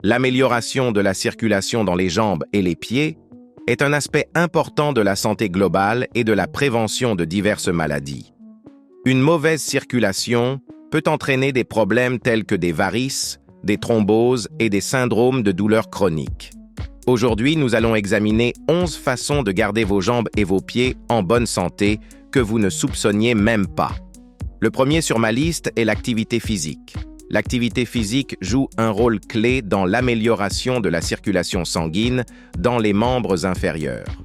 L'amélioration de la circulation dans les jambes et les pieds est un aspect important de la santé globale et de la prévention de diverses maladies. Une mauvaise circulation peut entraîner des problèmes tels que des varices, des thromboses et des syndromes de douleurs chroniques. Aujourd'hui, nous allons examiner 11 façons de garder vos jambes et vos pieds en bonne santé que vous ne soupçonniez même pas. Le premier sur ma liste est l'activité physique. L'activité physique joue un rôle clé dans l'amélioration de la circulation sanguine dans les membres inférieurs.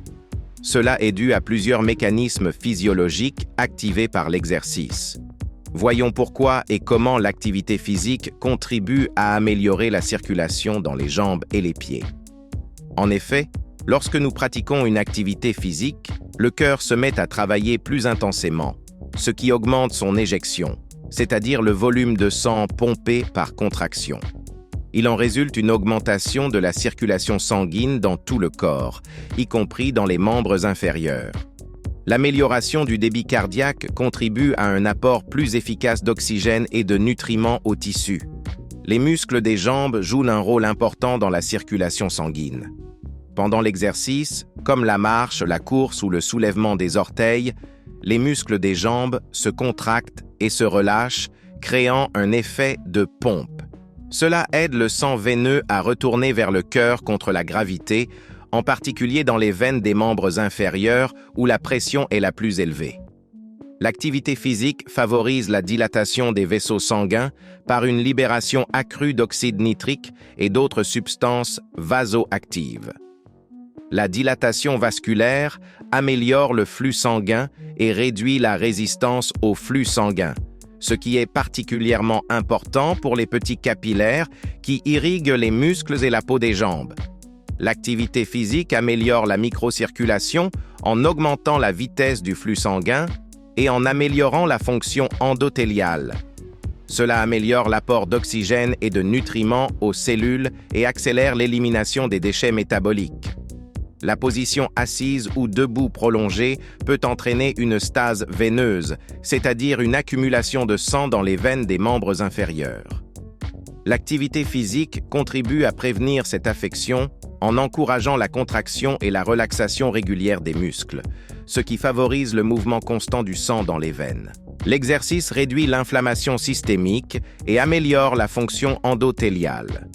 Cela est dû à plusieurs mécanismes physiologiques activés par l'exercice. Voyons pourquoi et comment l'activité physique contribue à améliorer la circulation dans les jambes et les pieds. En effet, lorsque nous pratiquons une activité physique, le cœur se met à travailler plus intensément, ce qui augmente son éjection, c'est-à-dire le volume de sang pompé par contraction. Il en résulte une augmentation de la circulation sanguine dans tout le corps, y compris dans les membres inférieurs. L'amélioration du débit cardiaque contribue à un apport plus efficace d'oxygène et de nutriments aux tissus. Les muscles des jambes jouent un rôle important dans la circulation sanguine. Pendant l'exercice, comme la marche, la course ou le soulèvement des orteils, les muscles des jambes se contractent et se relâchent, créant un effet de pompe. Cela aide le sang veineux à retourner vers le cœur contre la gravité, en particulier dans les veines des membres inférieurs où la pression est la plus élevée. L'activité physique favorise la dilatation des vaisseaux sanguins par une libération accrue d'oxyde nitrique et d'autres substances vasoactives. La dilatation vasculaire améliore le flux sanguin et réduit la résistance au flux sanguin, ce qui est particulièrement important pour les petits capillaires qui irriguent les muscles et la peau des jambes. L'activité physique améliore la microcirculation en augmentant la vitesse du flux sanguin et en améliorant la fonction endothéliale. Cela améliore l'apport d'oxygène et de nutriments aux cellules et accélère l'élimination des déchets métaboliques. La position assise ou debout prolongée peut entraîner une stase veineuse, c'est-à-dire une accumulation de sang dans les veines des membres inférieurs. L'activité physique contribue à prévenir cette affection en encourageant la contraction et la relaxation régulière des muscles, ce qui favorise le mouvement constant du sang dans les veines. L'exercice réduit l'inflammation systémique et améliore la fonction endothéliale.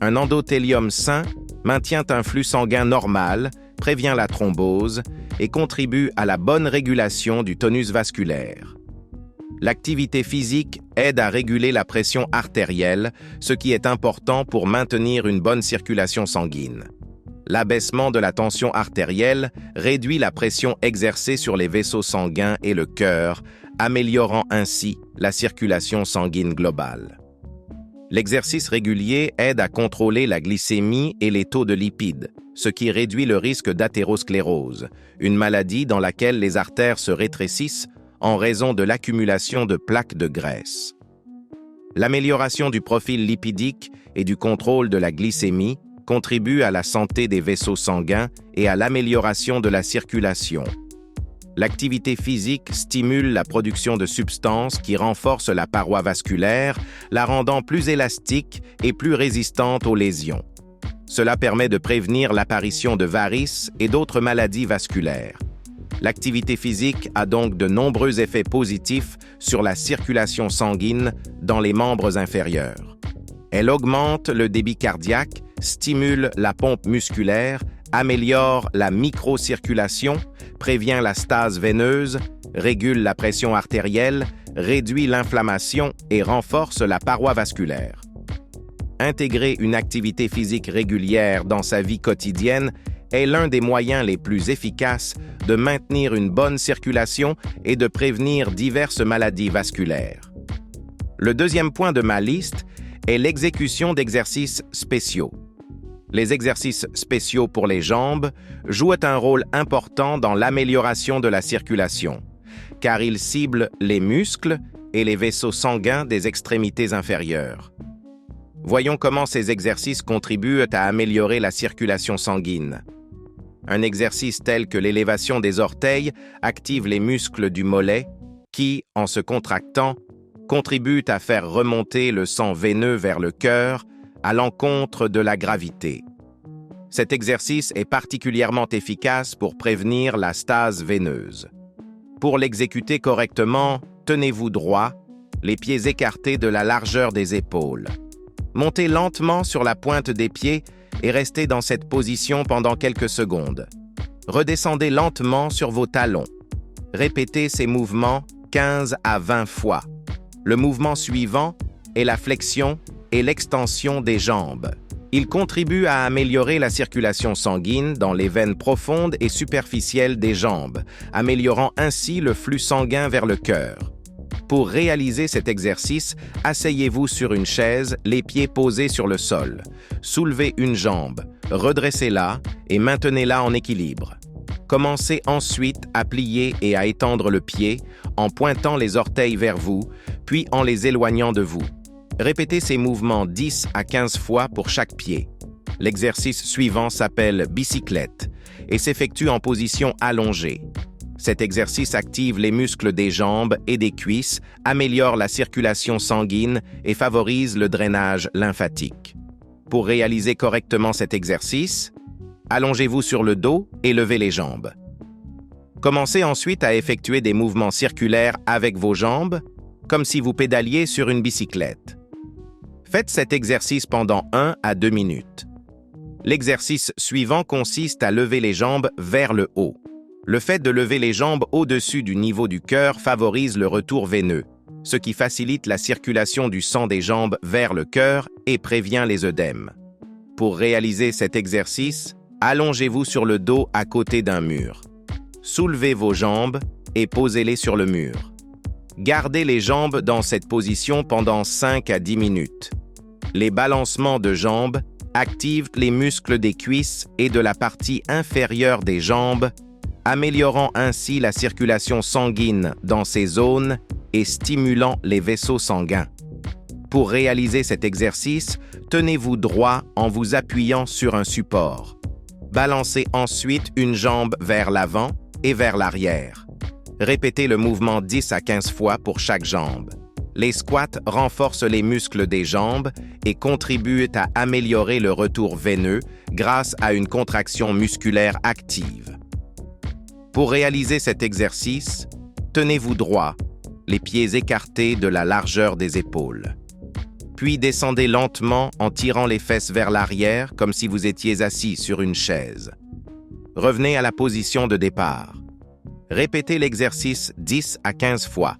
Un endothélium sain maintient un flux sanguin normal, prévient la thrombose et contribue à la bonne régulation du tonus vasculaire. L'activité physique aide à réguler la pression artérielle, ce qui est important pour maintenir une bonne circulation sanguine. L'abaissement de la tension artérielle réduit la pression exercée sur les vaisseaux sanguins et le cœur, améliorant ainsi la circulation sanguine globale. L'exercice régulier aide à contrôler la glycémie et les taux de lipides, ce qui réduit le risque d'athérosclérose, une maladie dans laquelle les artères se rétrécissent en raison de l'accumulation de plaques de graisse. L'amélioration du profil lipidique et du contrôle de la glycémie contribue à la santé des vaisseaux sanguins et à l'amélioration de la circulation. L'activité physique stimule la production de substances qui renforcent la paroi vasculaire, la rendant plus élastique et plus résistante aux lésions. Cela permet de prévenir l'apparition de varices et d'autres maladies vasculaires. L'activité physique a donc de nombreux effets positifs sur la circulation sanguine dans les membres inférieurs. Elle augmente le débit cardiaque, stimule la pompe musculaire, améliore la microcirculation, prévient la stase veineuse, régule la pression artérielle, réduit l'inflammation et renforce la paroi vasculaire. Intégrer une activité physique régulière dans sa vie quotidienne est l'un des moyens les plus efficaces de maintenir une bonne circulation et de prévenir diverses maladies vasculaires. Le deuxième point de ma liste est l'exécution d'exercices spéciaux. Les exercices spéciaux pour les jambes jouent un rôle important dans l'amélioration de la circulation, car ils ciblent les muscles et les vaisseaux sanguins des extrémités inférieures. Voyons comment ces exercices contribuent à améliorer la circulation sanguine. Un exercice tel que l'élévation des orteils active les muscles du mollet qui, en se contractant, contribuent à faire remonter le sang veineux vers le cœur, à l'encontre de la gravité. Cet exercice est particulièrement efficace pour prévenir la stase veineuse. Pour l'exécuter correctement, tenez-vous droit, les pieds écartés de la largeur des épaules. Montez lentement sur la pointe des pieds et restez dans cette position pendant quelques secondes. Redescendez lentement sur vos talons. Répétez ces mouvements 15 à 20 fois. Le mouvement suivant est la flexion et l'extension des jambes. Il contribue à améliorer la circulation sanguine dans les veines profondes et superficielles des jambes, améliorant ainsi le flux sanguin vers le cœur. Pour réaliser cet exercice, asseyez-vous sur une chaise, les pieds posés sur le sol. Soulevez une jambe, redressez-la et maintenez-la en équilibre. Commencez ensuite à plier et à étendre le pied en pointant les orteils vers vous, puis en les éloignant de vous. Répétez ces mouvements 10 à 15 fois pour chaque pied. L'exercice suivant s'appelle bicyclette et s'effectue en position allongée. Cet exercice active les muscles des jambes et des cuisses, améliore la circulation sanguine et favorise le drainage lymphatique. Pour réaliser correctement cet exercice, allongez-vous sur le dos et levez les jambes. Commencez ensuite à effectuer des mouvements circulaires avec vos jambes, comme si vous pédaliez sur une bicyclette. Faites cet exercice pendant 1 à 2 minutes. L'exercice suivant consiste à lever les jambes vers le haut. Le fait de lever les jambes au-dessus du niveau du cœur favorise le retour veineux, ce qui facilite la circulation du sang des jambes vers le cœur et prévient les œdèmes. Pour réaliser cet exercice, allongez-vous sur le dos à côté d'un mur. Soulevez vos jambes et posez-les sur le mur. Gardez les jambes dans cette position pendant 5 à 10 minutes. Les balancements de jambes activent les muscles des cuisses et de la partie inférieure des jambes, améliorant ainsi la circulation sanguine dans ces zones et stimulant les vaisseaux sanguins. Pour réaliser cet exercice, tenez-vous droit en vous appuyant sur un support. Balancez ensuite une jambe vers l'avant et vers l'arrière. Répétez le mouvement 10 à 15 fois pour chaque jambe. Les squats renforcent les muscles des jambes et contribuent à améliorer le retour veineux grâce à une contraction musculaire active. Pour réaliser cet exercice, tenez-vous droit, les pieds écartés de la largeur des épaules. Puis descendez lentement en tirant les fesses vers l'arrière comme si vous étiez assis sur une chaise. Revenez à la position de départ. Répétez l'exercice 10 à 15 fois.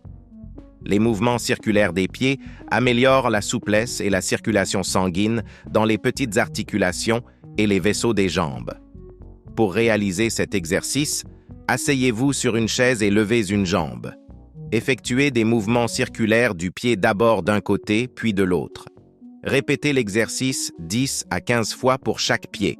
Les mouvements circulaires des pieds améliorent la souplesse et la circulation sanguine dans les petites articulations et les vaisseaux des jambes. Pour réaliser cet exercice, asseyez-vous sur une chaise et levez une jambe. Effectuez des mouvements circulaires du pied d'abord d'un côté puis de l'autre. Répétez l'exercice 10 à 15 fois pour chaque pied.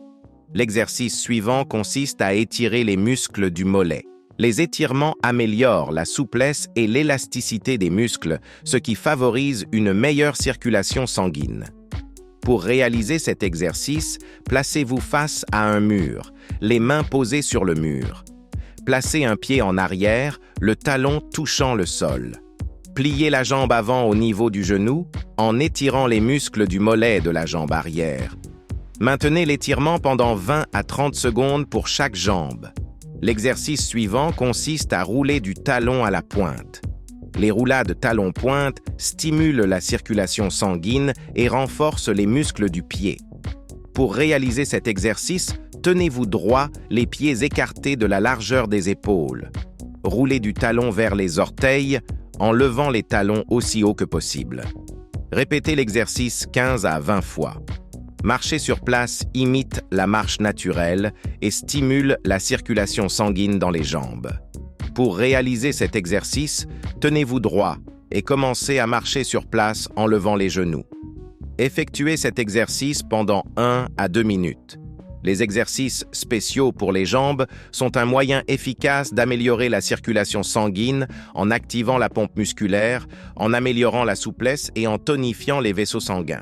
L'exercice suivant consiste à étirer les muscles du mollet. Les étirements améliorent la souplesse et l'élasticité des muscles, ce qui favorise une meilleure circulation sanguine. Pour réaliser cet exercice, placez-vous face à un mur, les mains posées sur le mur. Placez un pied en arrière, le talon touchant le sol. Pliez la jambe avant au niveau du genou en étirant les muscles du mollet de la jambe arrière. Maintenez l'étirement pendant 20 à 30 secondes pour chaque jambe. L'exercice suivant consiste à rouler du talon à la pointe. Les roulades talon-pointe stimulent la circulation sanguine et renforcent les muscles du pied. Pour réaliser cet exercice, tenez-vous droit, les pieds écartés de la largeur des épaules. Roulez du talon vers les orteils en levant les talons aussi haut que possible. Répétez l'exercice 15 à 20 fois. Marcher sur place imite la marche naturelle et stimule la circulation sanguine dans les jambes. Pour réaliser cet exercice, tenez-vous droit et commencez à marcher sur place en levant les genoux. Effectuez cet exercice pendant 1 à 2 minutes. Les exercices spéciaux pour les jambes sont un moyen efficace d'améliorer la circulation sanguine en activant la pompe musculaire, en améliorant la souplesse et en tonifiant les vaisseaux sanguins.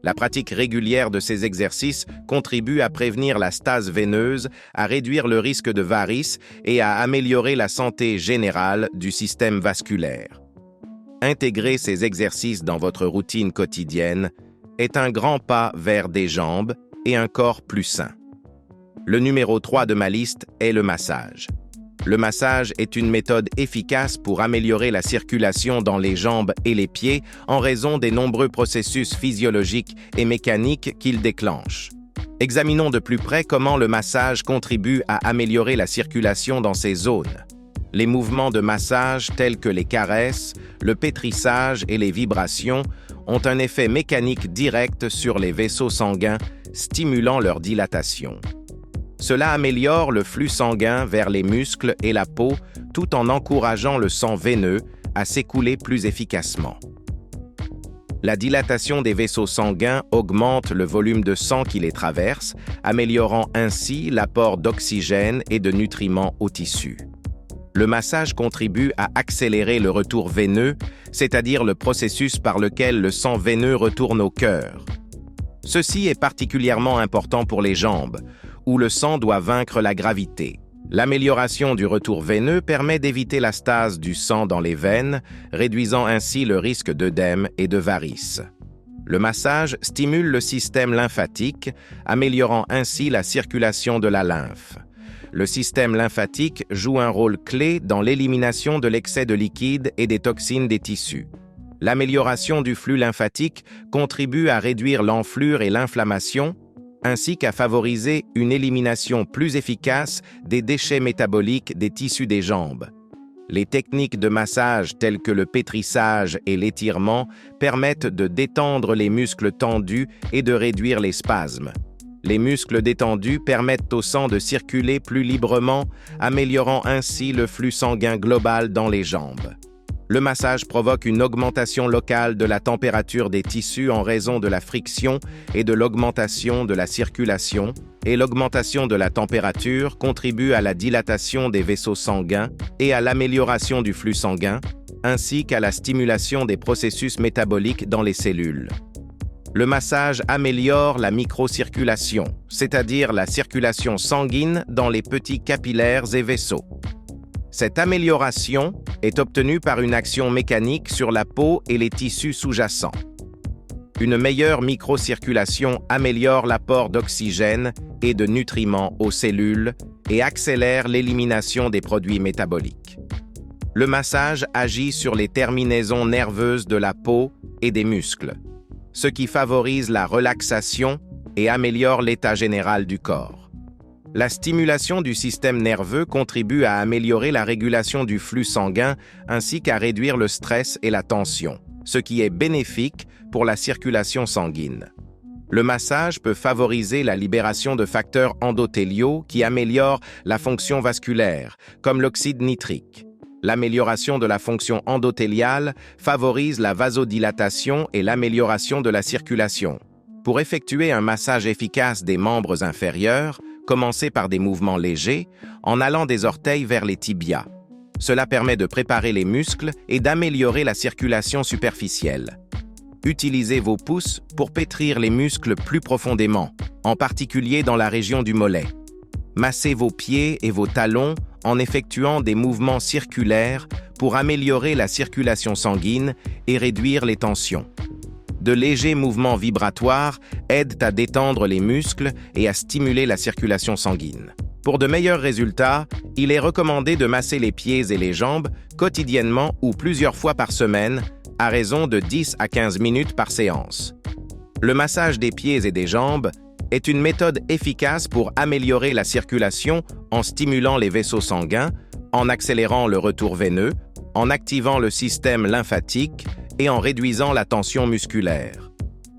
La pratique régulière de ces exercices contribue à prévenir la stase veineuse, à réduire le risque de varices et à améliorer la santé générale du système vasculaire. Intégrez ces exercices dans votre routine quotidienne est un grand pas vers des jambes et un corps plus sain. Le numéro 3 de ma liste est le massage. Le massage est une méthode efficace pour améliorer la circulation dans les jambes et les pieds en raison des nombreux processus physiologiques et mécaniques qu'il déclenche. Examinons de plus près comment le massage contribue à améliorer la circulation dans ces zones. Les mouvements de massage tels que les caresses, le pétrissage et les vibrations ont un effet mécanique direct sur les vaisseaux sanguins, stimulant leur dilatation. Cela améliore le flux sanguin vers les muscles et la peau tout en encourageant le sang veineux à s'écouler plus efficacement. La dilatation des vaisseaux sanguins augmente le volume de sang qui les traverse, améliorant ainsi l'apport d'oxygène et de nutriments aux tissus. Le massage contribue à accélérer le retour veineux, c'est-à-dire le processus par lequel le sang veineux retourne au cœur. Ceci est particulièrement important pour les jambes, où le sang doit vaincre la gravité. L'amélioration du retour veineux permet d'éviter la stase du sang dans les veines, réduisant ainsi le risque d'œdème et de varices. Le massage stimule le système lymphatique, améliorant ainsi la circulation de la lymphe. Le système lymphatique joue un rôle clé dans l'élimination de l'excès de liquide et des toxines des tissus. L'amélioration du flux lymphatique contribue à réduire l'enflure et l'inflammation, ainsi qu'à favoriser une élimination plus efficace des déchets métaboliques des tissus des jambes. Les techniques de massage telles que le pétrissage et l'étirement permettent de détendre les muscles tendus et de réduire les spasmes. Les muscles détendus permettent au sang de circuler plus librement, améliorant ainsi le flux sanguin global dans les jambes. Le massage provoque une augmentation locale de la température des tissus en raison de la friction et de l'augmentation de la circulation, et l'augmentation de la température contribue à la dilatation des vaisseaux sanguins et à l'amélioration du flux sanguin, ainsi qu'à la stimulation des processus métaboliques dans les cellules. Le massage améliore la microcirculation, c'est-à-dire la circulation sanguine dans les petits capillaires et vaisseaux. Cette amélioration est obtenue par une action mécanique sur la peau et les tissus sous-jacents. Une meilleure microcirculation améliore l'apport d'oxygène et de nutriments aux cellules et accélère l'élimination des produits métaboliques. Le massage agit sur les terminaisons nerveuses de la peau et des muscles, ce qui favorise la relaxation et améliore l'état général du corps. La stimulation du système nerveux contribue à améliorer la régulation du flux sanguin ainsi qu'à réduire le stress et la tension, ce qui est bénéfique pour la circulation sanguine. Le massage peut favoriser la libération de facteurs endothéliaux qui améliorent la fonction vasculaire, comme l'oxyde nitrique. L'amélioration de la fonction endothéliale favorise la vasodilatation et l'amélioration de la circulation. Pour effectuer un massage efficace des membres inférieurs, commencez par des mouvements légers, en allant des orteils vers les tibias. Cela permet de préparer les muscles et d'améliorer la circulation superficielle. Utilisez vos pouces pour pétrir les muscles plus profondément, en particulier dans la région du mollet. Massez vos pieds et vos talons en effectuant des mouvements circulaires pour améliorer la circulation sanguine et réduire les tensions. De légers mouvements vibratoires aident à détendre les muscles et à stimuler la circulation sanguine. Pour de meilleurs résultats, il est recommandé de masser les pieds et les jambes quotidiennement ou plusieurs fois par semaine, à raison de 10 à 15 minutes par séance. Le massage des pieds et des jambes est une méthode efficace pour améliorer la circulation en stimulant les vaisseaux sanguins, en accélérant le retour veineux, en activant le système lymphatique et en réduisant la tension musculaire.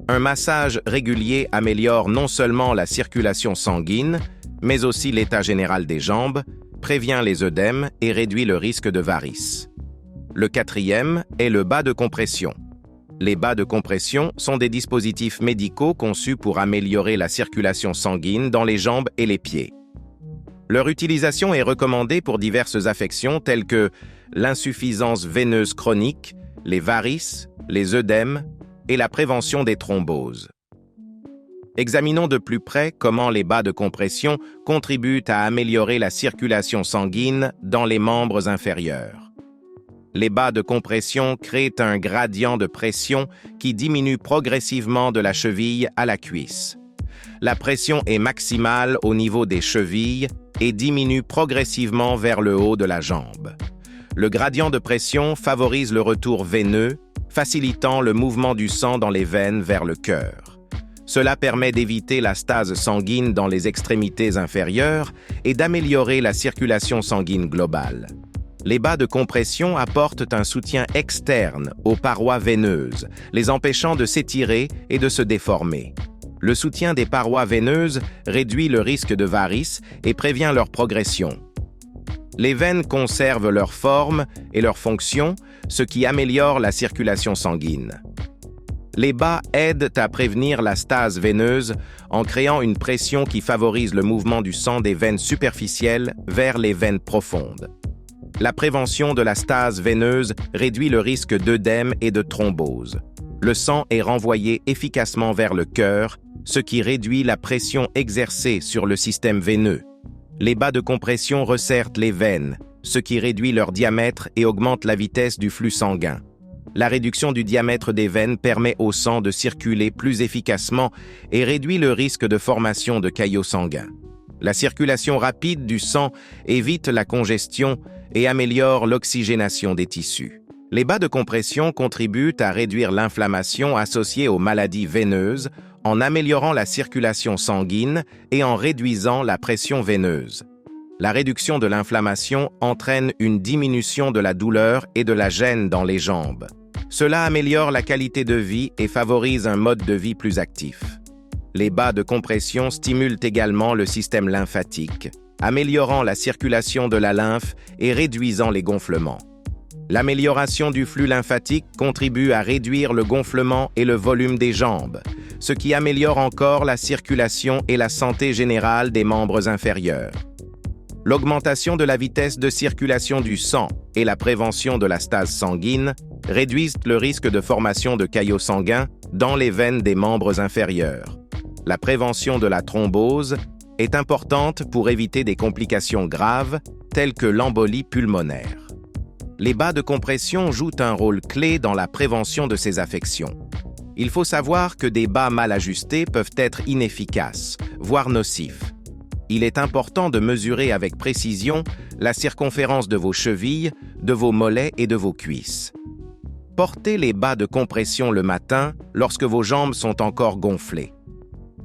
Un massage régulier améliore non seulement la circulation sanguine, mais aussi l'état général des jambes, prévient les œdèmes et réduit le risque de varices. Le quatrième est le bas de compression. Les bas de compression sont des dispositifs médicaux conçus pour améliorer la circulation sanguine dans les jambes et les pieds. Leur utilisation est recommandée pour diverses affections telles que l'insuffisance veineuse chronique, les varices, les œdèmes et la prévention des thromboses. Examinons de plus près comment les bas de compression contribuent à améliorer la circulation sanguine dans les membres inférieurs. Les bas de compression créent un gradient de pression qui diminue progressivement de la cheville à la cuisse. La pression est maximale au niveau des chevilles et diminue progressivement vers le haut de la jambe. Le gradient de pression favorise le retour veineux, facilitant le mouvement du sang dans les veines vers le cœur. Cela permet d'éviter la stase sanguine dans les extrémités inférieures et d'améliorer la circulation sanguine globale. Les bas de compression apportent un soutien externe aux parois veineuses, les empêchant de s'étirer et de se déformer. Le soutien des parois veineuses réduit le risque de varices et prévient leur progression. Les veines conservent leur forme et leur fonction, ce qui améliore la circulation sanguine. Les bas aident à prévenir la stase veineuse en créant une pression qui favorise le mouvement du sang des veines superficielles vers les veines profondes. La prévention de la stase veineuse réduit le risque d'œdème et de thrombose. Le sang est renvoyé efficacement vers le cœur, ce qui réduit la pression exercée sur le système veineux. Les bas de compression resserrent les veines, ce qui réduit leur diamètre et augmente la vitesse du flux sanguin. La réduction du diamètre des veines permet au sang de circuler plus efficacement et réduit le risque de formation de caillots sanguins. La circulation rapide du sang évite la congestion et améliore l'oxygénation des tissus. Les bas de compression contribuent à réduire l'inflammation associée aux maladies veineuses en améliorant la circulation sanguine et en réduisant la pression veineuse. La réduction de l'inflammation entraîne une diminution de la douleur et de la gêne dans les jambes. Cela améliore la qualité de vie et favorise un mode de vie plus actif. Les bas de compression stimulent également le système lymphatique, améliorant la circulation de la lymphe et réduisant les gonflements. L'amélioration du flux lymphatique contribue à réduire le gonflement et le volume des jambes, ce qui améliore encore la circulation et la santé générale des membres inférieurs. L'augmentation de la vitesse de circulation du sang et la prévention de la stase sanguine réduisent le risque de formation de caillots sanguins dans les veines des membres inférieurs. La prévention de la thrombose est importante pour éviter des complications graves telles que l'embolie pulmonaire. Les bas de compression jouent un rôle clé dans la prévention de ces affections. Il faut savoir que des bas mal ajustés peuvent être inefficaces, voire nocifs. Il est important de mesurer avec précision la circonférence de vos chevilles, de vos mollets et de vos cuisses. Portez les bas de compression le matin lorsque vos jambes sont encore gonflées.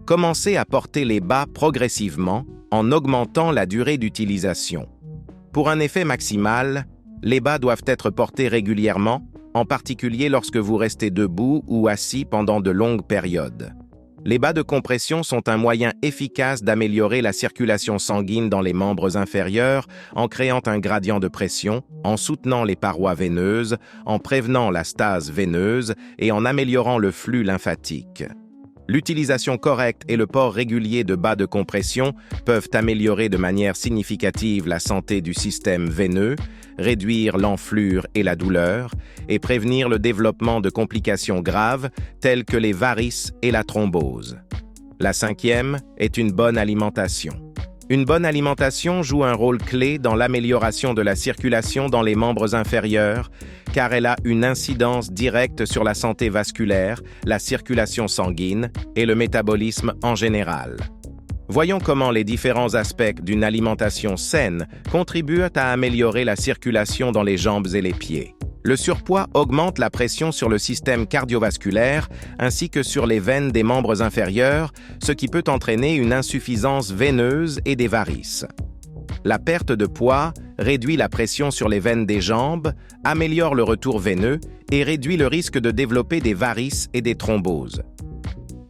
Commencez à porter les bas progressivement en augmentant la durée d'utilisation. Pour un effet maximal, les bas doivent être portés régulièrement, en particulier lorsque vous restez debout ou assis pendant de longues périodes. Les bas de compression sont un moyen efficace d'améliorer la circulation sanguine dans les membres inférieurs en créant un gradient de pression, en soutenant les parois veineuses, en prévenant la stase veineuse et en améliorant le flux lymphatique. L'utilisation correcte et le port régulier de bas de compression peuvent améliorer de manière significative la santé du système veineux, réduire l'enflure et la douleur, et prévenir le développement de complications graves telles que les varices et la thrombose. La cinquième est une bonne alimentation. Une bonne alimentation joue un rôle clé dans l'amélioration de la circulation dans les membres inférieurs, car elle a une incidence directe sur la santé vasculaire, la circulation sanguine et le métabolisme en général. Voyons comment les différents aspects d'une alimentation saine contribuent à améliorer la circulation dans les jambes et les pieds. Le surpoids augmente la pression sur le système cardiovasculaire ainsi que sur les veines des membres inférieurs, ce qui peut entraîner une insuffisance veineuse et des varices. La perte de poids réduit la pression sur les veines des jambes, améliore le retour veineux et réduit le risque de développer des varices et des thromboses.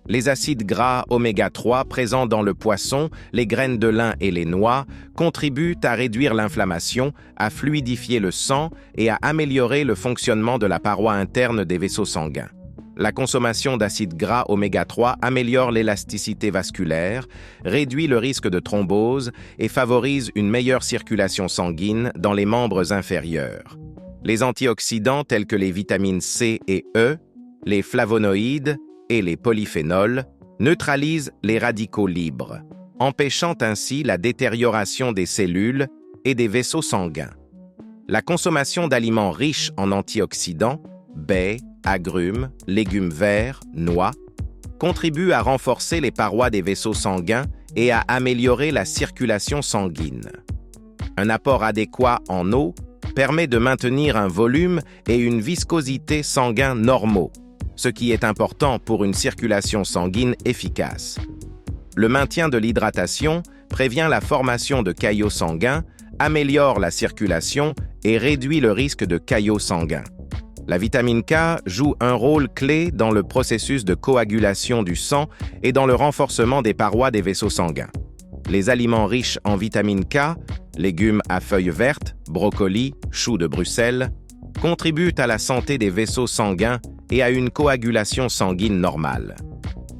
Les acides gras oméga 3 présents dans le poisson, les graines de lin et les noix contribuent à réduire l'inflammation, à fluidifier le sang et à améliorer le fonctionnement de la paroi interne des vaisseaux sanguins. La consommation d'acides gras oméga 3 améliore l'élasticité vasculaire, réduit le risque de thrombose et favorise une meilleure circulation sanguine dans les membres inférieurs. Les antioxydants tels que les vitamines C et E, les flavonoïdes et les polyphénols neutralisent les radicaux libres, empêchant ainsi la détérioration des cellules et des vaisseaux sanguins. La consommation d'aliments riches en antioxydants, baies, agrumes, légumes verts, noix, contribue à renforcer les parois des vaisseaux sanguins et à améliorer la circulation sanguine. Un apport adéquat en eau permet de maintenir un volume et une viscosité sanguin normaux, ce qui est important pour une circulation sanguine efficace. Le maintien de l'hydratation prévient la formation de caillots sanguins, améliore la circulation et réduit le risque de caillots sanguins. La vitamine K joue un rôle clé dans le processus de coagulation du sang et dans le renforcement des parois des vaisseaux sanguins. Les aliments riches en vitamine K, légumes à feuilles vertes, brocolis, choux de Bruxelles, contribuent à la santé des vaisseaux sanguins et à une coagulation sanguine normale.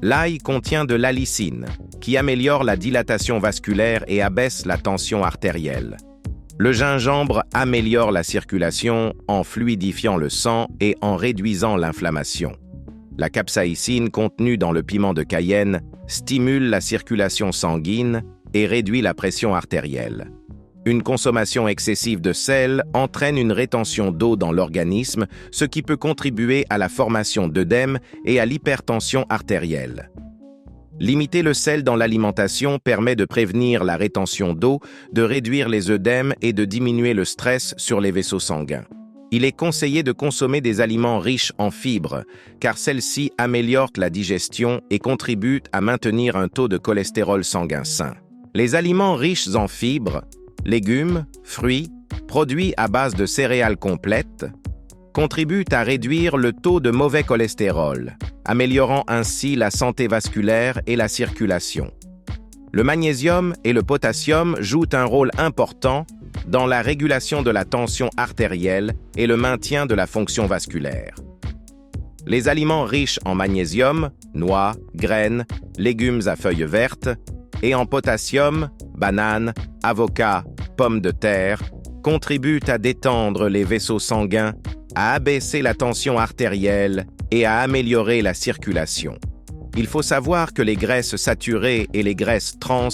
L'ail contient de l'allicine, qui améliore la dilatation vasculaire et abaisse la tension artérielle. Le gingembre améliore la circulation en fluidifiant le sang et en réduisant l'inflammation. La capsaïcine contenue dans le piment de Cayenne stimule la circulation sanguine et réduit la pression artérielle. Une consommation excessive de sel entraîne une rétention d'eau dans l'organisme, ce qui peut contribuer à la formation d'œdème et à l'hypertension artérielle. Limiter le sel dans l'alimentation permet de prévenir la rétention d'eau, de réduire les œdèmes et de diminuer le stress sur les vaisseaux sanguins. Il est conseillé de consommer des aliments riches en fibres, car celles-ci améliorent la digestion et contribuent à maintenir un taux de cholestérol sanguin sain. Les aliments riches en fibres, légumes, fruits, produits à base de céréales complètes, contribuent à réduire le taux de mauvais cholestérol, améliorant ainsi la santé vasculaire et la circulation. Le magnésium et le potassium jouent un rôle important dans la régulation de la tension artérielle et le maintien de la fonction vasculaire. Les aliments riches en magnésium, noix, graines, légumes à feuilles vertes, et en potassium, bananes, avocats, pommes de terre, contribuent à détendre les vaisseaux sanguins, à abaisser la tension artérielle et à améliorer la circulation. Il faut savoir que les graisses saturées et les graisses trans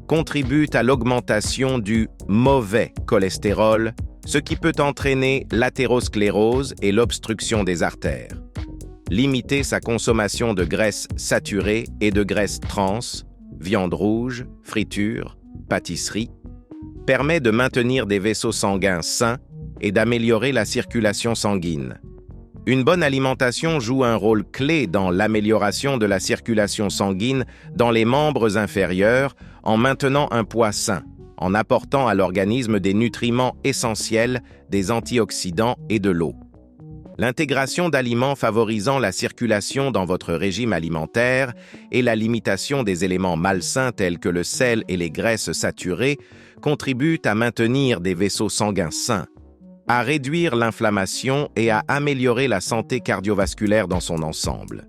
contribuent à l'augmentation du mauvais cholestérol, ce qui peut entraîner l'athérosclérose et l'obstruction des artères. Limiter sa consommation de graisses saturées et de graisses trans, viande rouge, friture, pâtisserie, permet de maintenir des vaisseaux sanguins sains et d'améliorer la circulation sanguine. Une bonne alimentation joue un rôle clé dans l'amélioration de la circulation sanguine dans les membres inférieurs en maintenant un poids sain, en apportant à l'organisme des nutriments essentiels, des antioxydants et de l'eau. L'intégration d'aliments favorisant la circulation dans votre régime alimentaire et la limitation des éléments malsains tels que le sel et les graisses saturées contribuent à maintenir des vaisseaux sanguins sains, à réduire l'inflammation et à améliorer la santé cardiovasculaire dans son ensemble.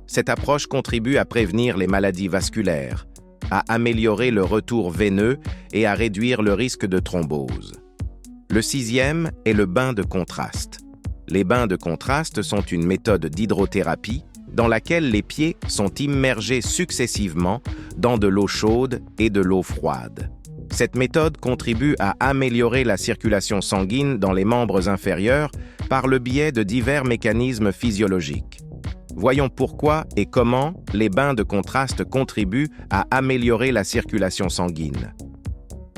Cette approche contribue à prévenir les maladies vasculaires, à améliorer le retour veineux et à réduire le risque de thrombose. Le sixième est le bain de contraste. Les bains de contraste sont une méthode d'hydrothérapie dans laquelle les pieds sont immergés successivement dans de l'eau chaude et de l'eau froide. Cette méthode contribue à améliorer la circulation sanguine dans les membres inférieurs par le biais de divers mécanismes physiologiques. Voyons pourquoi et comment les bains de contraste contribuent à améliorer la circulation sanguine.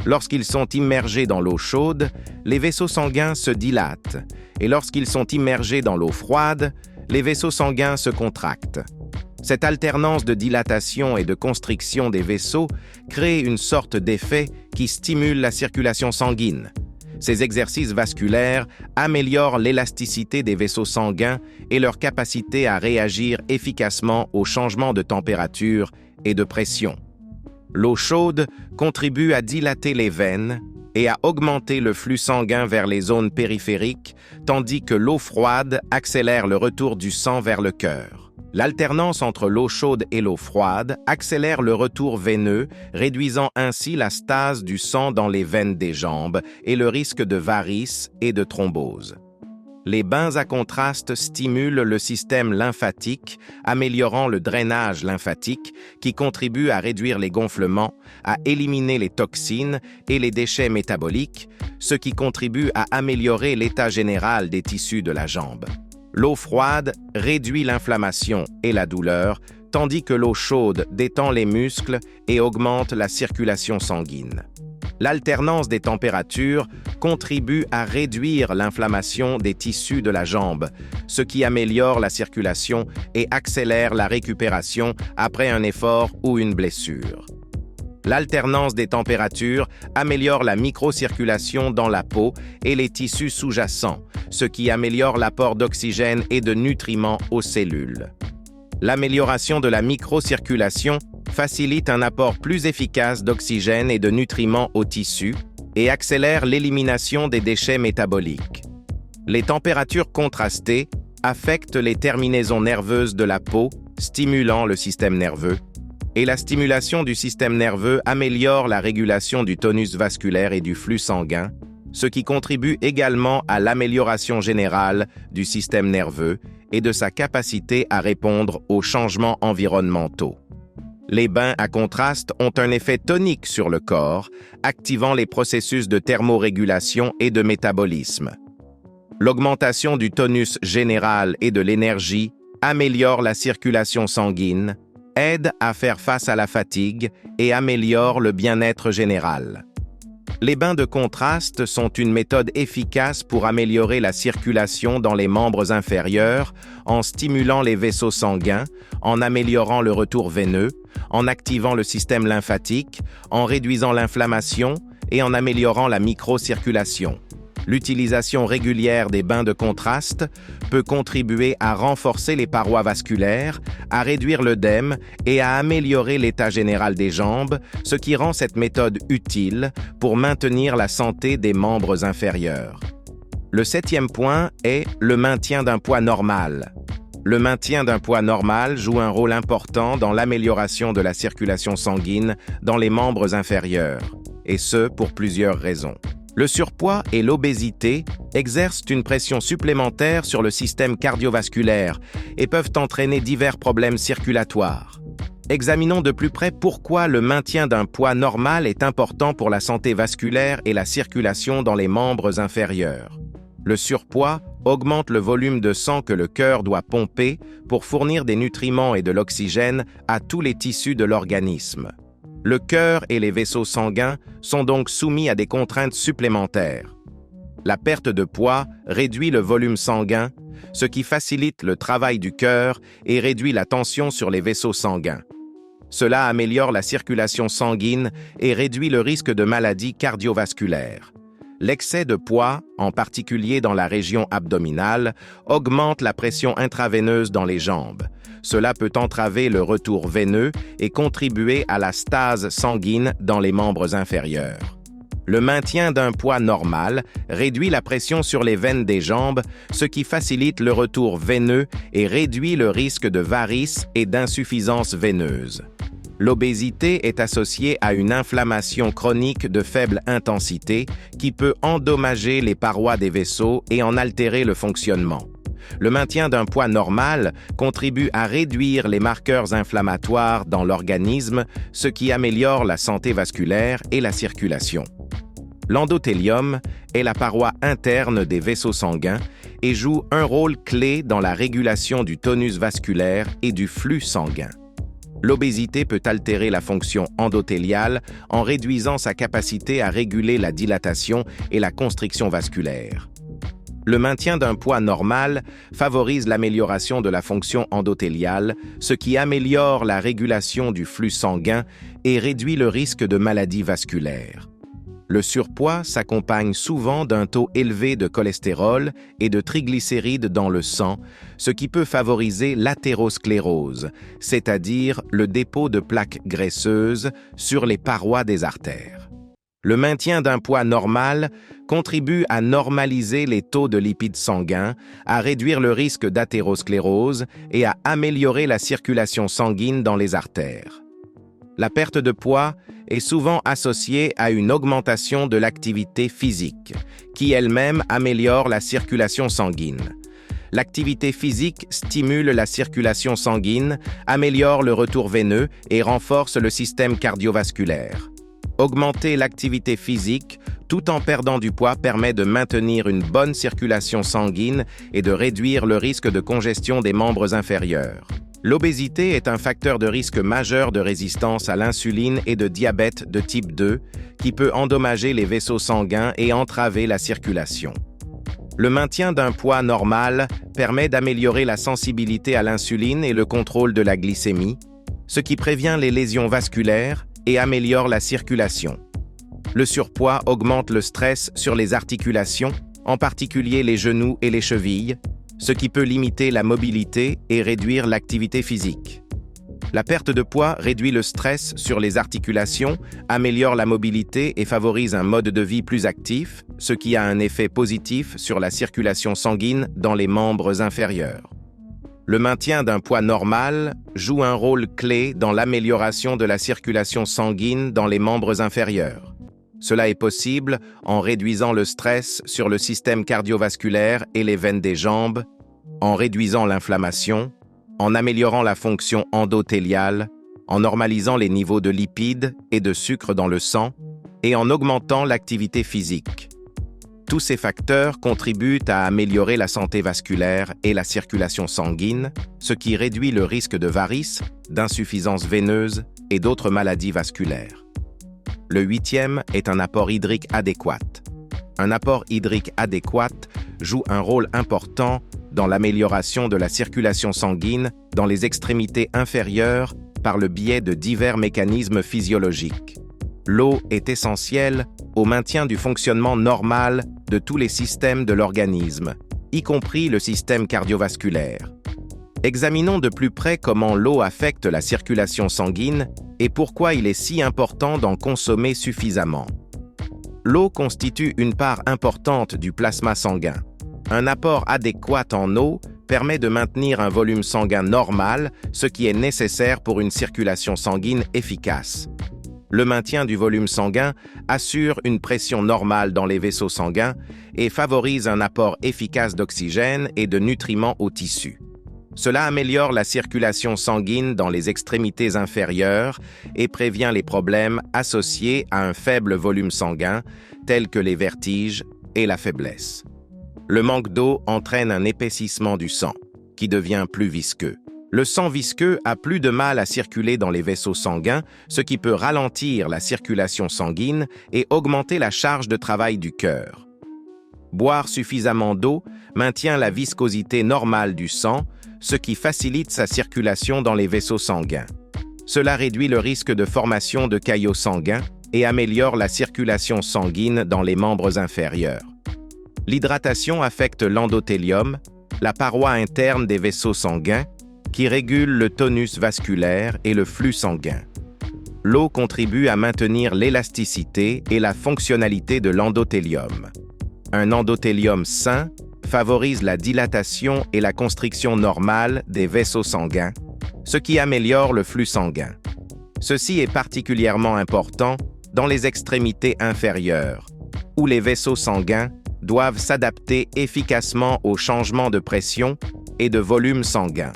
Lorsqu'ils sont immergés dans l'eau chaude, les vaisseaux sanguins se dilatent, et lorsqu'ils sont immergés dans l'eau froide, les vaisseaux sanguins se contractent. Cette alternance de dilatation et de constriction des vaisseaux crée une sorte d'effet qui stimule la circulation sanguine. Ces exercices vasculaires améliorent l'élasticité des vaisseaux sanguins et leur capacité à réagir efficacement aux changements de température et de pression. L'eau chaude contribue à dilater les veines et à augmenter le flux sanguin vers les zones périphériques, tandis que l'eau froide accélère le retour du sang vers le cœur. L'alternance entre l'eau chaude et l'eau froide accélère le retour veineux, réduisant ainsi la stase du sang dans les veines des jambes et le risque de varices et de thrombose. Les bains à contraste stimulent le système lymphatique, améliorant le drainage lymphatique qui contribue à réduire les gonflements, à éliminer les toxines et les déchets métaboliques, ce qui contribue à améliorer l'état général des tissus de la jambe. L'eau froide réduit l'inflammation et la douleur, tandis que l'eau chaude détend les muscles et augmente la circulation sanguine. L'alternance des températures contribue à réduire l'inflammation des tissus de la jambe, ce qui améliore la circulation et accélère la récupération après un effort ou une blessure. L'alternance des températures améliore la microcirculation dans la peau et les tissus sous-jacents, ce qui améliore l'apport d'oxygène et de nutriments aux cellules. L'amélioration de la microcirculation facilite un apport plus efficace d'oxygène et de nutriments aux tissus et accélère l'élimination des déchets métaboliques. Les températures contrastées affectent les terminaisons nerveuses de la peau, stimulant le système nerveux, et la stimulation du système nerveux améliore la régulation du tonus vasculaire et du flux sanguin, ce qui contribue également à l'amélioration générale du système nerveux et de sa capacité à répondre aux changements environnementaux. Les bains à contraste ont un effet tonique sur le corps, activant les processus de thermorégulation et de métabolisme. L'augmentation du tonus général et de l'énergie améliore la circulation sanguine, aide à faire face à la fatigue et améliore le bien-être général. Les bains de contraste sont une méthode efficace pour améliorer la circulation dans les membres inférieurs en stimulant les vaisseaux sanguins, en améliorant le retour veineux, en activant le système lymphatique, en réduisant l'inflammation et en améliorant la microcirculation. L'utilisation régulière des bains de contraste peut contribuer à renforcer les parois vasculaires, à réduire l'œdème et à améliorer l'état général des jambes, ce qui rend cette méthode utile pour maintenir la santé des membres inférieurs. Le 7e point est le maintien d'un poids normal. Le maintien d'un poids normal joue un rôle important dans l'amélioration de la circulation sanguine dans les membres inférieurs, et ce pour plusieurs raisons. Le surpoids et l'obésité exercent une pression supplémentaire sur le système cardiovasculaire et peuvent entraîner divers problèmes circulatoires. Examinons de plus près pourquoi le maintien d'un poids normal est important pour la santé vasculaire et la circulation dans les membres inférieurs. Le surpoids augmente le volume de sang que le cœur doit pomper pour fournir des nutriments et de l'oxygène à tous les tissus de l'organisme. Le cœur et les vaisseaux sanguins sont donc soumis à des contraintes supplémentaires. La perte de poids réduit le volume sanguin, ce qui facilite le travail du cœur et réduit la tension sur les vaisseaux sanguins. Cela améliore la circulation sanguine et réduit le risque de maladies cardiovasculaires. L'excès de poids, en particulier dans la région abdominale, augmente la pression intraveineuse dans les jambes. Cela peut entraver le retour veineux et contribuer à la stase sanguine dans les membres inférieurs. Le maintien d'un poids normal réduit la pression sur les veines des jambes, ce qui facilite le retour veineux et réduit le risque de varices et d'insuffisance veineuse. L'obésité est associée à une inflammation chronique de faible intensité qui peut endommager les parois des vaisseaux et en altérer le fonctionnement. Le maintien d'un poids normal contribue à réduire les marqueurs inflammatoires dans l'organisme, ce qui améliore la santé vasculaire et la circulation. L'endothélium est la paroi interne des vaisseaux sanguins et joue un rôle clé dans la régulation du tonus vasculaire et du flux sanguin. L'obésité peut altérer la fonction endothéliale en réduisant sa capacité à réguler la dilatation et la constriction vasculaire. Le maintien d'un poids normal favorise l'amélioration de la fonction endothéliale, ce qui améliore la régulation du flux sanguin et réduit le risque de maladies vasculaires. Le surpoids s'accompagne souvent d'un taux élevé de cholestérol et de triglycérides dans le sang, ce qui peut favoriser l'athérosclérose, c'est-à-dire le dépôt de plaques graisseuses sur les parois des artères. Le maintien d'un poids normal contribue à normaliser les taux de lipides sanguins, à réduire le risque d'athérosclérose et à améliorer la circulation sanguine dans les artères. La perte de poids est souvent associée à une augmentation de l'activité physique, qui elle-même améliore la circulation sanguine. L'activité physique stimule la circulation sanguine, améliore le retour veineux et renforce le système cardiovasculaire. Augmenter l'activité physique tout en perdant du poids permet de maintenir une bonne circulation sanguine et de réduire le risque de congestion des membres inférieurs. L'obésité est un facteur de risque majeur de résistance à l'insuline et de diabète de type 2 qui peut endommager les vaisseaux sanguins et entraver la circulation. Le maintien d'un poids normal permet d'améliorer la sensibilité à l'insuline et le contrôle de la glycémie, ce qui prévient les lésions vasculaires et améliore la circulation. Le surpoids augmente le stress sur les articulations, en particulier les genoux et les chevilles, ce qui peut limiter la mobilité et réduire l'activité physique. La perte de poids réduit le stress sur les articulations, améliore la mobilité et favorise un mode de vie plus actif, ce qui a un effet positif sur la circulation sanguine dans les membres inférieurs. Le maintien d'un poids normal joue un rôle clé dans l'amélioration de la circulation sanguine dans les membres inférieurs. Cela est possible en réduisant le stress sur le système cardiovasculaire et les veines des jambes, en réduisant l'inflammation, en améliorant la fonction endothéliale, en normalisant les niveaux de lipides et de sucre dans le sang et en augmentant l'activité physique. Tous ces facteurs contribuent à améliorer la santé vasculaire et la circulation sanguine, ce qui réduit le risque de varices, d'insuffisance veineuse et d'autres maladies vasculaires. Le 8e est un apport hydrique adéquat. Un apport hydrique adéquat joue un rôle important dans l'amélioration de la circulation sanguine dans les extrémités inférieures par le biais de divers mécanismes physiologiques. L'eau est essentielle au maintien du fonctionnement normal de tous les systèmes de l'organisme, y compris le système cardiovasculaire. Examinons de plus près comment l'eau affecte la circulation sanguine et pourquoi il est si important d'en consommer suffisamment. L'eau constitue une part importante du plasma sanguin. Un apport adéquat en eau permet de maintenir un volume sanguin normal, ce qui est nécessaire pour une circulation sanguine efficace. Le maintien du volume sanguin assure une pression normale dans les vaisseaux sanguins et favorise un apport efficace d'oxygène et de nutriments aux tissus. Cela améliore la circulation sanguine dans les extrémités inférieures et prévient les problèmes associés à un faible volume sanguin, tels que les vertiges et la faiblesse. Le manque d'eau entraîne un épaississement du sang, qui devient plus visqueux. Le sang visqueux a plus de mal à circuler dans les vaisseaux sanguins, ce qui peut ralentir la circulation sanguine et augmenter la charge de travail du cœur. Boire suffisamment d'eau maintient la viscosité normale du sang, ce qui facilite sa circulation dans les vaisseaux sanguins. Cela réduit le risque de formation de caillots sanguins et améliore la circulation sanguine dans les membres inférieurs. L'hydratation affecte l'endothélium, la paroi interne des vaisseaux sanguins, qui régule le tonus vasculaire et le flux sanguin. L'eau contribue à maintenir l'élasticité et la fonctionnalité de l'endothélium. Un endothélium sain favorise la dilatation et la constriction normale des vaisseaux sanguins, ce qui améliore le flux sanguin. Ceci est particulièrement important dans les extrémités inférieures, où les vaisseaux sanguins doivent s'adapter efficacement aux changements de pression et de volume sanguin.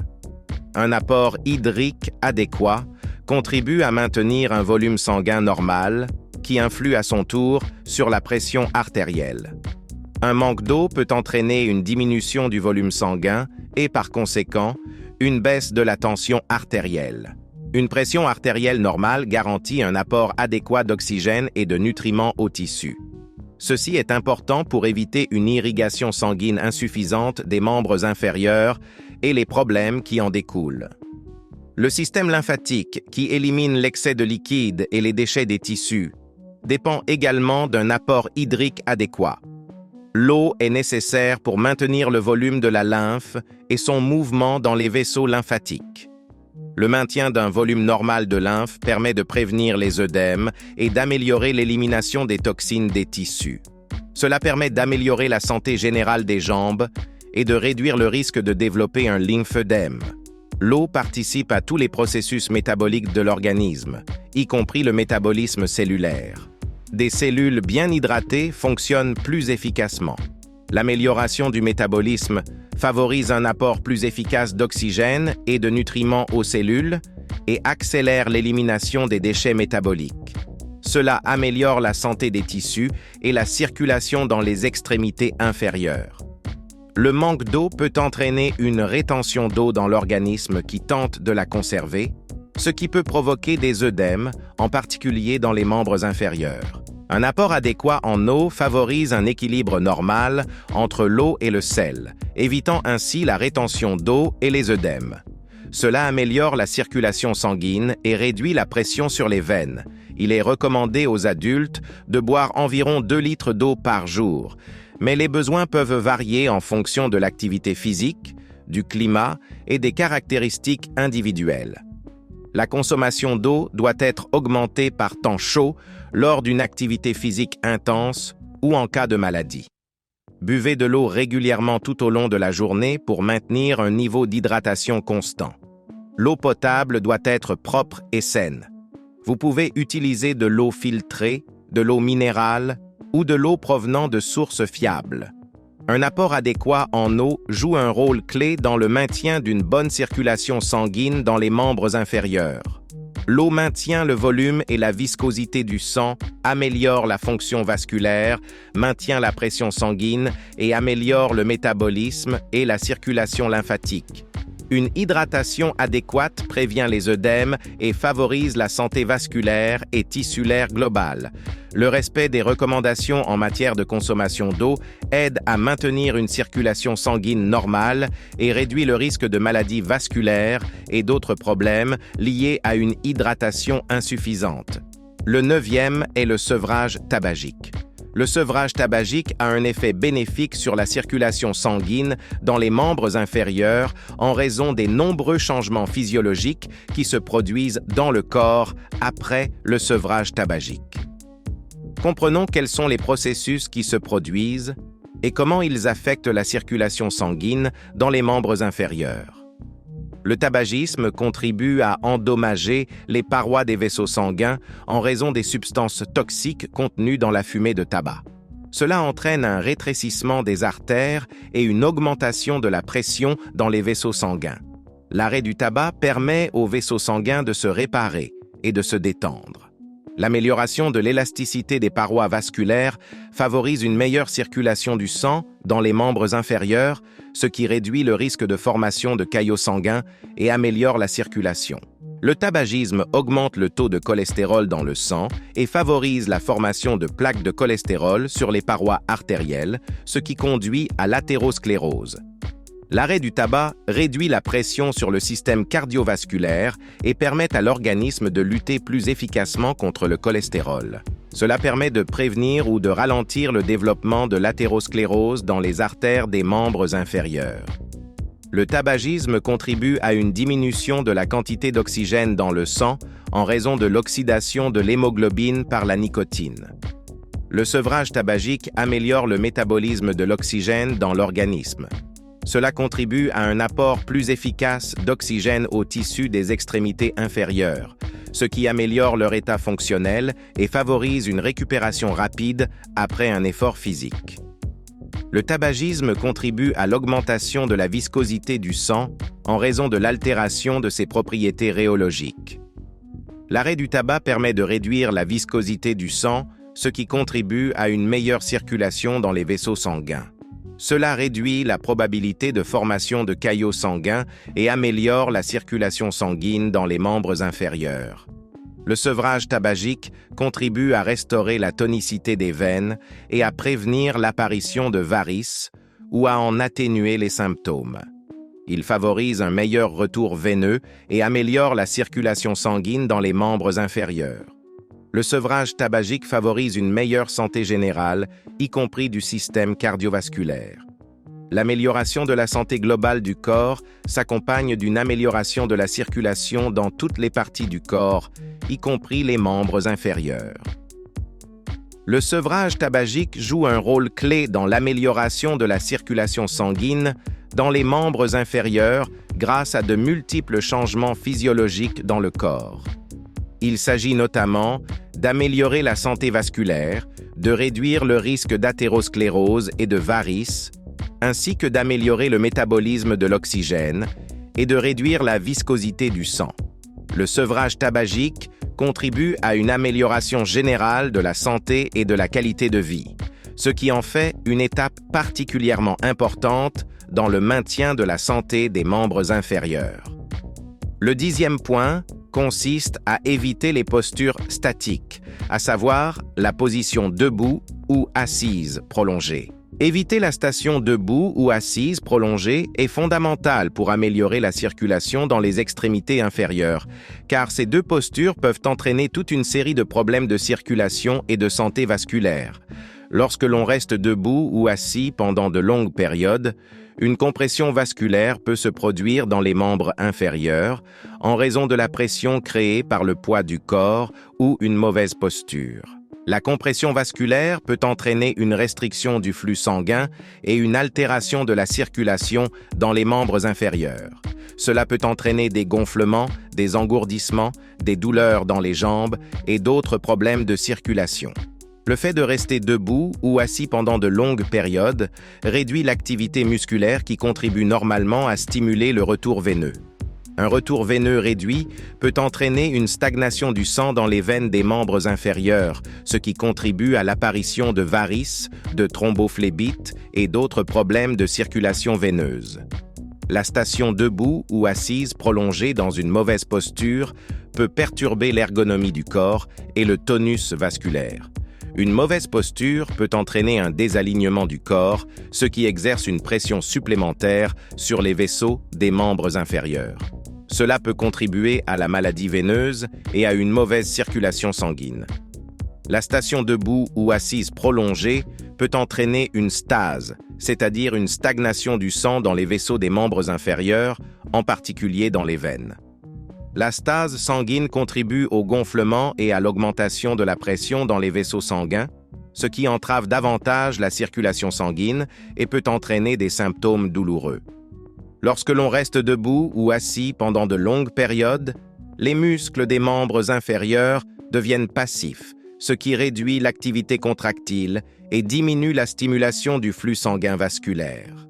Un apport hydrique adéquat contribue à maintenir un volume sanguin normal qui influe à son tour sur la pression artérielle. Un manque d'eau peut entraîner une diminution du volume sanguin et, par conséquent, une baisse de la tension artérielle. Une pression artérielle normale garantit un apport adéquat d'oxygène et de nutriments aux tissus. Ceci est important pour éviter une irrigation sanguine insuffisante des membres inférieurs et les problèmes qui en découlent. Le système lymphatique, qui élimine l'excès de liquide et les déchets des tissus, dépend également d'un apport hydrique adéquat. L'eau est nécessaire pour maintenir le volume de la lymphe et son mouvement dans les vaisseaux lymphatiques. Le maintien d'un volume normal de lymphe permet de prévenir les œdèmes et d'améliorer l'élimination des toxines des tissus. Cela permet d'améliorer la santé générale des jambes et de réduire le risque de développer un lymphœdème. L'eau participe à tous les processus métaboliques de l'organisme, y compris le métabolisme cellulaire. Des cellules bien hydratées fonctionnent plus efficacement. L'amélioration du métabolisme favorise un apport plus efficace d'oxygène et de nutriments aux cellules et accélère l'élimination des déchets métaboliques. Cela améliore la santé des tissus et la circulation dans les extrémités inférieures. Le manque d'eau peut entraîner une rétention d'eau dans l'organisme qui tente de la conserver, ce qui peut provoquer des œdèmes, en particulier dans les membres inférieurs. Un apport adéquat en eau favorise un équilibre normal entre l'eau et le sel, évitant ainsi la rétention d'eau et les œdèmes. Cela améliore la circulation sanguine et réduit la pression sur les veines. Il est recommandé aux adultes de boire environ 2 litres d'eau par jour, mais les besoins peuvent varier en fonction de l'activité physique, du climat et des caractéristiques individuelles. La consommation d'eau doit être augmentée par temps chaud lors d'une activité physique intense ou en cas de maladie. Buvez de l'eau régulièrement tout au long de la journée pour maintenir un niveau d'hydratation constant. L'eau potable doit être propre et saine. Vous pouvez utiliser de l'eau filtrée, de l'eau minérale ou de l'eau provenant de sources fiables. Un apport adéquat en eau joue un rôle clé dans le maintien d'une bonne circulation sanguine dans les membres inférieurs. L'eau maintient le volume et la viscosité du sang, améliore la fonction vasculaire, maintient la pression sanguine et améliore le métabolisme et la circulation lymphatique. Une hydratation adéquate prévient les œdèmes et favorise la santé vasculaire et tissulaire globale. Le respect des recommandations en matière de consommation d'eau aide à maintenir une circulation sanguine normale et réduit le risque de maladies vasculaires et d'autres problèmes liés à une hydratation insuffisante. Le 9e est le sevrage tabagique. Le sevrage tabagique a un effet bénéfique sur la circulation sanguine dans les membres inférieurs en raison des nombreux changements physiologiques qui se produisent dans le corps après le sevrage tabagique. Comprenons quels sont les processus qui se produisent et comment ils affectent la circulation sanguine dans les membres inférieurs. Le tabagisme contribue à endommager les parois des vaisseaux sanguins en raison des substances toxiques contenues dans la fumée de tabac. Cela entraîne un rétrécissement des artères et une augmentation de la pression dans les vaisseaux sanguins. L'arrêt du tabac permet aux vaisseaux sanguins de se réparer et de se détendre. L'amélioration de l'élasticité des parois vasculaires favorise une meilleure circulation du sang dans les membres inférieurs, ce qui réduit le risque de formation de caillots sanguins et améliore la circulation. Le tabagisme augmente le taux de cholestérol dans le sang et favorise la formation de plaques de cholestérol sur les parois artérielles, ce qui conduit à l'athérosclérose. L'arrêt du tabac réduit la pression sur le système cardiovasculaire et permet à l'organisme de lutter plus efficacement contre le cholestérol. Cela permet de prévenir ou de ralentir le développement de l'athérosclérose dans les artères des membres inférieurs. Le tabagisme contribue à une diminution de la quantité d'oxygène dans le sang en raison de l'oxydation de l'hémoglobine par la nicotine. Le sevrage tabagique améliore le métabolisme de l'oxygène dans l'organisme. Cela contribue à un apport plus efficace d'oxygène aux tissus des extrémités inférieures, ce qui améliore leur état fonctionnel et favorise une récupération rapide après un effort physique. Le tabagisme contribue à l'augmentation de la viscosité du sang en raison de l'altération de ses propriétés rhéologiques. L'arrêt du tabac permet de réduire la viscosité du sang, ce qui contribue à une meilleure circulation dans les vaisseaux sanguins. Cela réduit la probabilité de formation de caillots sanguins et améliore la circulation sanguine dans les membres inférieurs. Le sevrage tabagique contribue à restaurer la tonicité des veines et à prévenir l'apparition de varices ou à en atténuer les symptômes. Il favorise un meilleur retour veineux et améliore la circulation sanguine dans les membres inférieurs. Le sevrage tabagique favorise une meilleure santé générale, y compris du système cardiovasculaire. L'amélioration de la santé globale du corps s'accompagne d'une amélioration de la circulation dans toutes les parties du corps, y compris les membres inférieurs. Le sevrage tabagique joue un rôle clé dans l'amélioration de la circulation sanguine dans les membres inférieurs grâce à de multiples changements physiologiques dans le corps. Il s'agit notamment d'améliorer la santé vasculaire, de réduire le risque d'athérosclérose et de varices, ainsi que d'améliorer le métabolisme de l'oxygène et de réduire la viscosité du sang. Le sevrage tabagique contribue à une amélioration générale de la santé et de la qualité de vie, ce qui en fait une étape particulièrement importante dans le maintien de la santé des membres inférieurs. Le 10e point consiste à éviter les postures statiques, à savoir la position debout ou assise prolongée. Éviter la station debout ou assise prolongée est fondamental pour améliorer la circulation dans les extrémités inférieures, car ces deux postures peuvent entraîner toute une série de problèmes de circulation et de santé vasculaire. Lorsque l'on reste debout ou assis pendant de longues périodes, une compression vasculaire peut se produire dans les membres inférieurs en raison de la pression créée par le poids du corps ou une mauvaise posture. La compression vasculaire peut entraîner une restriction du flux sanguin et une altération de la circulation dans les membres inférieurs. Cela peut entraîner des gonflements, des engourdissements, des douleurs dans les jambes et d'autres problèmes de circulation. Le fait de rester debout ou assis pendant de longues périodes réduit l'activité musculaire qui contribue normalement à stimuler le retour veineux. Un retour veineux réduit peut entraîner une stagnation du sang dans les veines des membres inférieurs, ce qui contribue à l'apparition de varices, de thrombophlébite et d'autres problèmes de circulation veineuse. La station debout ou assise prolongée dans une mauvaise posture peut perturber l'ergonomie du corps et le tonus vasculaire. Une mauvaise posture peut entraîner un désalignement du corps, ce qui exerce une pression supplémentaire sur les vaisseaux des membres inférieurs. Cela peut contribuer à la maladie veineuse et à une mauvaise circulation sanguine. La station debout ou assise prolongée peut entraîner une stase, c'est-à-dire une stagnation du sang dans les vaisseaux des membres inférieurs, en particulier dans les veines. La stase sanguine contribue au gonflement et à l'augmentation de la pression dans les vaisseaux sanguins, ce qui entrave davantage la circulation sanguine et peut entraîner des symptômes douloureux. Lorsque l'on reste debout ou assis pendant de longues périodes, les muscles des membres inférieurs deviennent passifs, ce qui réduit l'activité contractile et diminue la stimulation du flux sanguin vasculaire.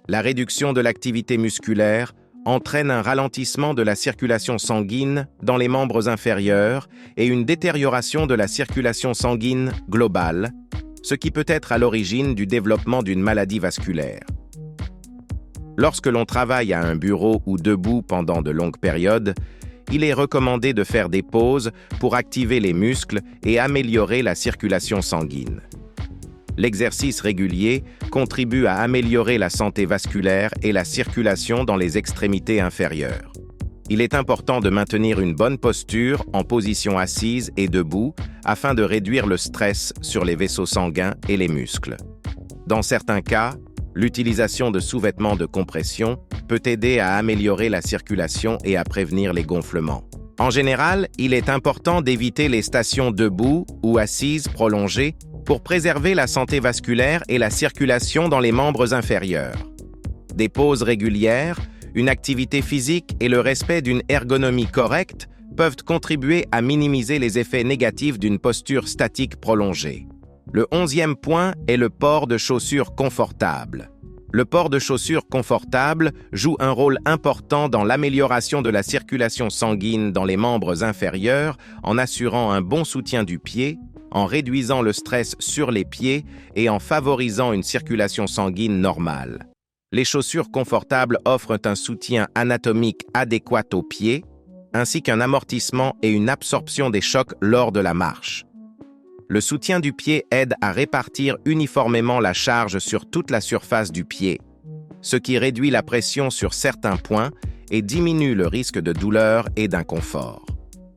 La réduction de l'activité musculaire entraîne un ralentissement de la circulation sanguine dans les membres inférieurs et une détérioration de la circulation sanguine globale, ce qui peut être à l'origine du développement d'une maladie vasculaire. Lorsque l'on travaille à un bureau ou debout pendant de longues périodes, il est recommandé de faire des pauses pour activer les muscles et améliorer la circulation sanguine. L'exercice régulier contribue à améliorer la santé vasculaire et la circulation dans les extrémités inférieures. Il est important de maintenir une bonne posture en position assise et debout afin de réduire le stress sur les vaisseaux sanguins et les muscles. Dans certains cas, l'utilisation de sous-vêtements de compression peut aider à améliorer la circulation et à prévenir les gonflements. En général, il est important d'éviter les stations debout ou assises prolongées pour préserver la santé vasculaire et la circulation dans les membres inférieurs. Des pauses régulières, une activité physique et le respect d'une ergonomie correcte peuvent contribuer à minimiser les effets négatifs d'une posture statique prolongée. Le 11e point est le port de chaussures confortables. Le port de chaussures confortables joue un rôle important dans l'amélioration de la circulation sanguine dans les membres inférieurs en assurant un bon soutien du pied, en réduisant le stress sur les pieds et en favorisant une circulation sanguine normale. Les chaussures confortables offrent un soutien anatomique adéquat aux pieds, ainsi qu'un amortissement et une absorption des chocs lors de la marche. Le soutien du pied aide à répartir uniformément la charge sur toute la surface du pied, ce qui réduit la pression sur certains points et diminue le risque de douleur et d'inconfort.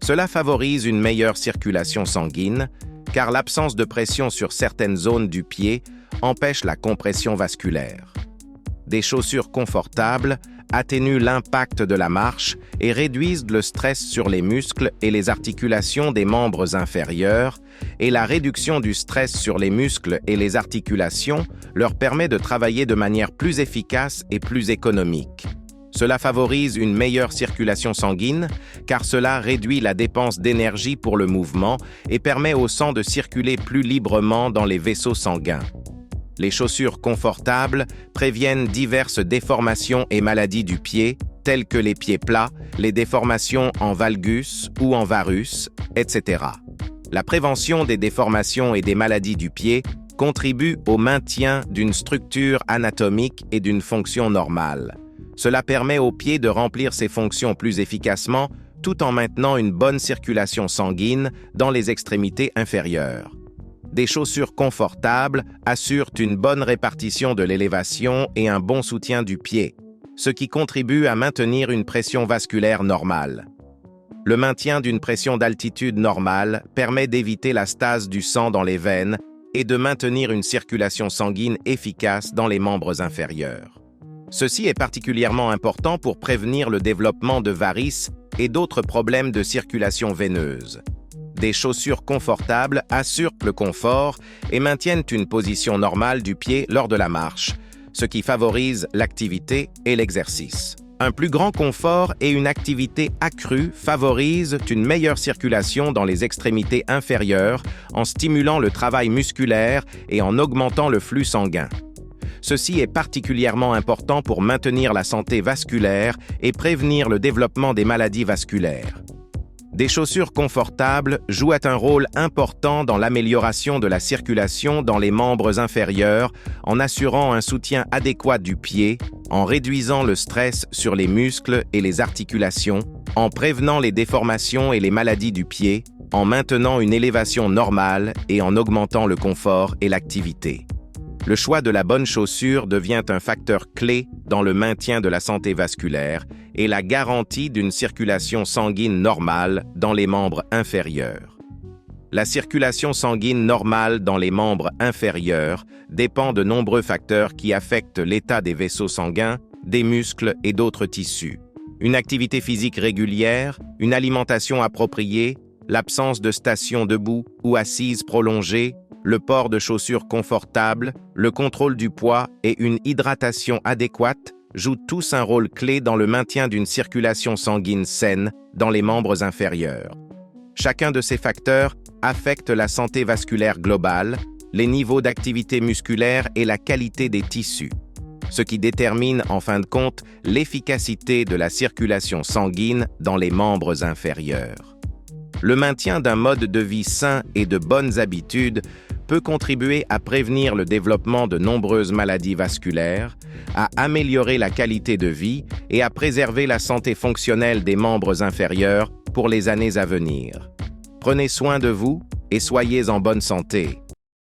Cela favorise une meilleure circulation sanguine, car l'absence de pression sur certaines zones du pied empêche la compression vasculaire. Des chaussures confortables atténuent l'impact de la marche et réduisent le stress sur les muscles et les articulations des membres inférieurs, et la réduction du stress sur les muscles et les articulations leur permet de travailler de manière plus efficace et plus économique. Cela favorise une meilleure circulation sanguine, car cela réduit la dépense d'énergie pour le mouvement et permet au sang de circuler plus librement dans les vaisseaux sanguins. Les chaussures confortables préviennent diverses déformations et maladies du pied, telles que les pieds plats, les déformations en valgus ou en varus, etc. La prévention des déformations et des maladies du pied contribue au maintien d'une structure anatomique et d'une fonction normale. Cela permet au pied de remplir ses fonctions plus efficacement tout en maintenant une bonne circulation sanguine dans les extrémités inférieures. Des chaussures confortables assurent une bonne répartition de l'élévation et un bon soutien du pied, ce qui contribue à maintenir une pression vasculaire normale. Le maintien d'une pression d'altitude normale permet d'éviter la stase du sang dans les veines et de maintenir une circulation sanguine efficace dans les membres inférieurs. Ceci est particulièrement important pour prévenir le développement de varices et d'autres problèmes de circulation veineuse. Des chaussures confortables assurent le confort et maintiennent une position normale du pied lors de la marche, ce qui favorise l'activité et l'exercice. Un plus grand confort et une activité accrue favorisent une meilleure circulation dans les extrémités inférieures en stimulant le travail musculaire et en augmentant le flux sanguin. Ceci est particulièrement important pour maintenir la santé vasculaire et prévenir le développement des maladies vasculaires. Des chaussures confortables jouent un rôle important dans l'amélioration de la circulation dans les membres inférieurs en assurant un soutien adéquat du pied, en réduisant le stress sur les muscles et les articulations, en prévenant les déformations et les maladies du pied, en maintenant une élévation normale et en augmentant le confort et l'activité. Le choix de la bonne chaussure devient un facteur clé dans le maintien de la santé vasculaire et la garantie d'une circulation sanguine normale dans les membres inférieurs. La circulation sanguine normale dans les membres inférieurs dépend de nombreux facteurs qui affectent l'état des vaisseaux sanguins, des muscles et d'autres tissus. Une activité physique régulière, une alimentation appropriée, l'absence de stations debout ou assises prolongées, le port de chaussures confortables, le contrôle du poids et une hydratation adéquate jouent tous un rôle clé dans le maintien d'une circulation sanguine saine dans les membres inférieurs. Chacun de ces facteurs affecte la santé vasculaire globale, les niveaux d'activité musculaire et la qualité des tissus, ce qui détermine en fin de compte l'efficacité de la circulation sanguine dans les membres inférieurs. Le maintien d'un mode de vie sain et de bonnes habitudes peut contribuer à prévenir le développement de nombreuses maladies vasculaires, à améliorer la qualité de vie et à préserver la santé fonctionnelle des membres inférieurs pour les années à venir. Prenez soin de vous et soyez en bonne santé.